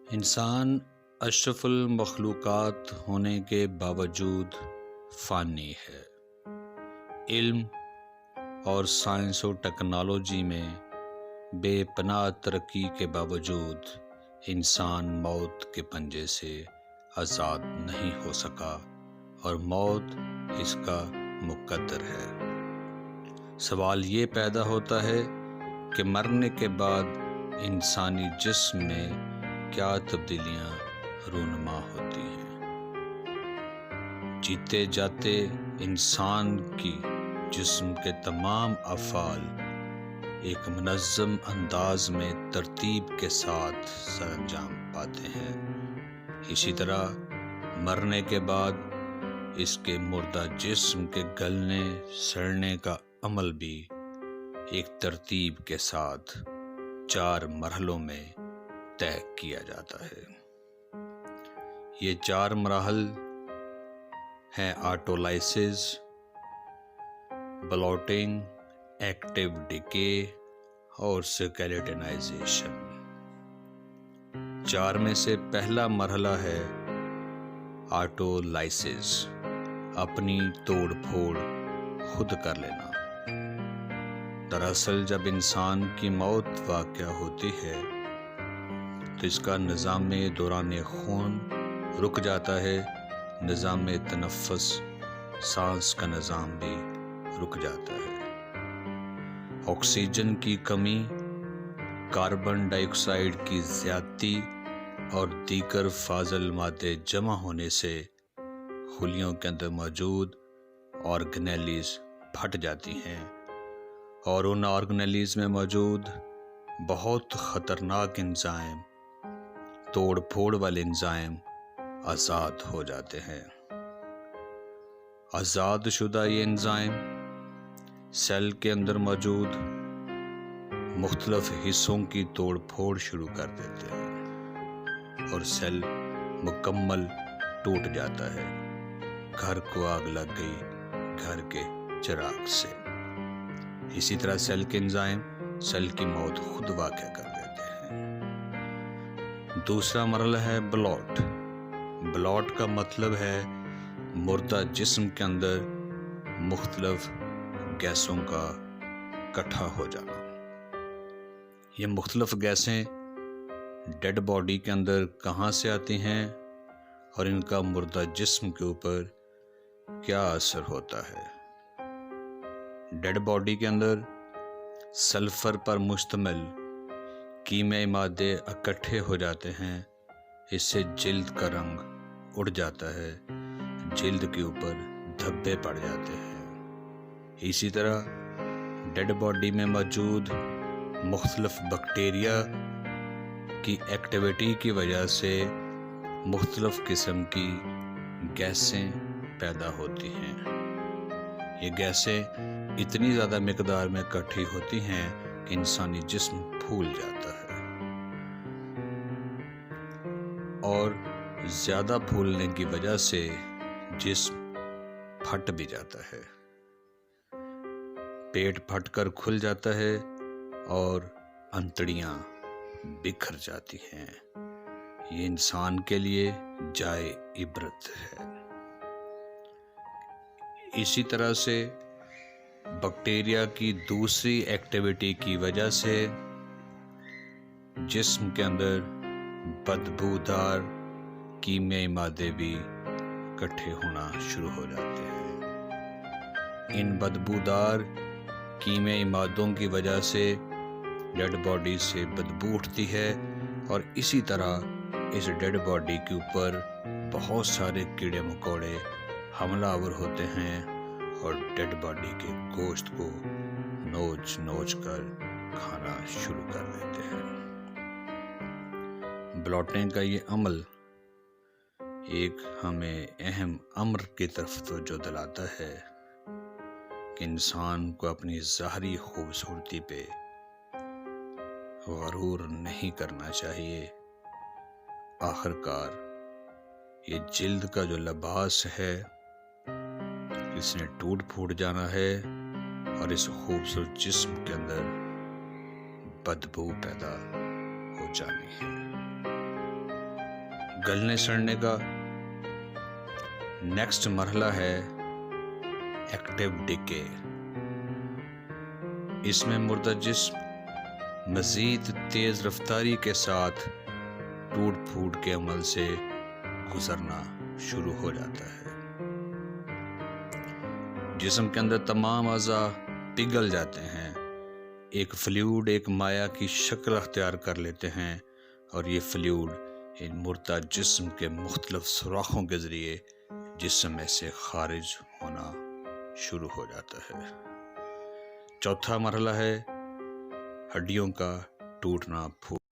انسان اشرف المخلوقات ہونے کے باوجود فانی ہے۔ علم اور سائنس و ٹیکنالوجی میں بے پناہ ترقی کے باوجود انسان موت کے پنجے سے آزاد نہیں ہو سکا اور موت اس کا مقدر ہے۔ سوال یہ پیدا ہوتا ہے کہ مرنے کے بعد انسانی جسم میں کیا تبدیلیاں رونما ہوتی ہیں؟ جیتے جاتے انسان کی جسم کے تمام افعال ایک منظم انداز میں ترتیب کے ساتھ سر انجام پاتے ہیں۔ اسی طرح مرنے کے بعد اس کے مردہ جسم کے گلنے سڑنے کا عمل بھی ایک ترتیب کے ساتھ 4 مرحلوں میں طے کیا جاتا ہے۔ یہ 4 مراحل ہیں: آٹولائسس، بلوٹنگ، ایکٹیو ڈیکے اور سکیلیٹنائزیشن۔ 4 میں سے پہلا مرحلہ ہے آٹولائسس، اپنی توڑ پھوڑ خود کر لینا۔ دراصل جب انسان کی موت واقع ہوتی ہے تو اس کا نظام دوران خون رک جاتا ہے، نظام تنفس، سانس کا نظام بھی رک جاتا ہے۔ آکسیجن کی کمی، کاربن ڈائی آکسائیڈ کی زیادتی اور دیگر فاضل مادے جمع ہونے سے خلیوں کے اندر موجود آرگنیلیز پھٹ جاتی ہیں اور ان آرگنیلیز میں موجود بہت خطرناک انزائم، توڑ پھوڑ والے انزائم آزاد ہو جاتے ہیں۔ آزاد شدہ یہ انزائم سیل کے اندر موجود مختلف حصوں کی توڑ پھوڑ شروع کر دیتے ہیں اور سیل مکمل ٹوٹ جاتا ہے۔ گھر کو آگ لگ گئی گھر کے چراغ سے۔ اسی طرح سیل کے انزائم سیل کی موت خود واقع کر دیتے ہیں۔ دوسرا مرحلہ ہے بلوٹ۔ بلوٹ کا مطلب ہے مردہ جسم کے اندر مختلف گیسوں کا اکٹھا ہو جانا۔ یہ مختلف گیسیں ڈیڈ باڈی کے اندر کہاں سے آتی ہیں اور ان کا مردہ جسم کے اوپر کیا اثر ہوتا ہے؟ ڈیڈ باڈی کے اندر سلفر پر مشتمل کیمیائی مادے اکٹھے ہو جاتے ہیں، اس سے جلد کا رنگ اڑ جاتا ہے، جلد کے اوپر دھبے پڑ جاتے ہیں۔ اسی طرح ڈیڈ باڈی میں موجود مختلف بیکٹیریا کی ایکٹیویٹی کی وجہ سے مختلف قسم کی گیسیں پیدا ہوتی ہیں۔ یہ گیسیں اتنی زیادہ مقدار میں اکٹھی ہوتی ہیں کہ انسانی جسم پھول جاتا ہے اور زیادہ پھولنے کی وجہ سے جسم پھٹ بھی جاتا ہے۔ پیٹ پھٹ کر کھل جاتا ہے اور انتڑیاں بکھر جاتی ہیں۔ یہ انسان کے لیے جائے عبرت ہے۔ اسی طرح سے بیکٹیریا کی دوسری ایکٹیویٹی کی وجہ سے جسم کے اندر بدبودار کیمیائی مادے بھی اکٹھے ہونا شروع ہو جاتے ہیں۔ ان بدبودار کیمیائی مادوں کی وجہ سے ڈیڈ باڈی سے بدبو اٹھتی ہے اور اسی طرح اس ڈیڈ باڈی کے اوپر بہت سارے کیڑے مکوڑے حملہ آور ہوتے ہیں اور ڈیڈ باڈی کے گوشت کو نوچ نوچ کر کھانا شروع کر دیتے ہیں۔ بلوٹنگ کا یہ عمل ایک ہمیں اہم امر کی طرف توجہ دلاتا ہے کہ انسان کو اپنی ظاہری خوبصورتی پہ غرور نہیں کرنا چاہیے۔ آخرکار یہ جلد کا جو لباس ہے اس نے ٹوٹ پھوٹ جانا ہے اور اس خوبصورت جسم کے اندر بدبو پیدا ہو جانی ہے۔ گلنے سڑنے کا نیکسٹ مرحلہ ہے ایکٹیو ڈیکے۔ اس میں مردہ جسم مزید تیز رفتاری کے ساتھ ٹوٹ پھوٹ کے عمل سے گزرنا شروع ہو جاتا ہے۔ جسم کے اندر تمام اعضاء پگھل جاتے ہیں، ایک فلوئڈ ایک مائع کی شکل اختیار کر لیتے ہیں، اور یہ فلوئڈ ان مردہ جسم کے مختلف سوراخوں کے ذریعے جسم میں سے خارج ہونا شروع ہو جاتا ہے۔ چوتھا مرحلہ ہے ہڈیوں کا ٹوٹنا پھوٹنا۔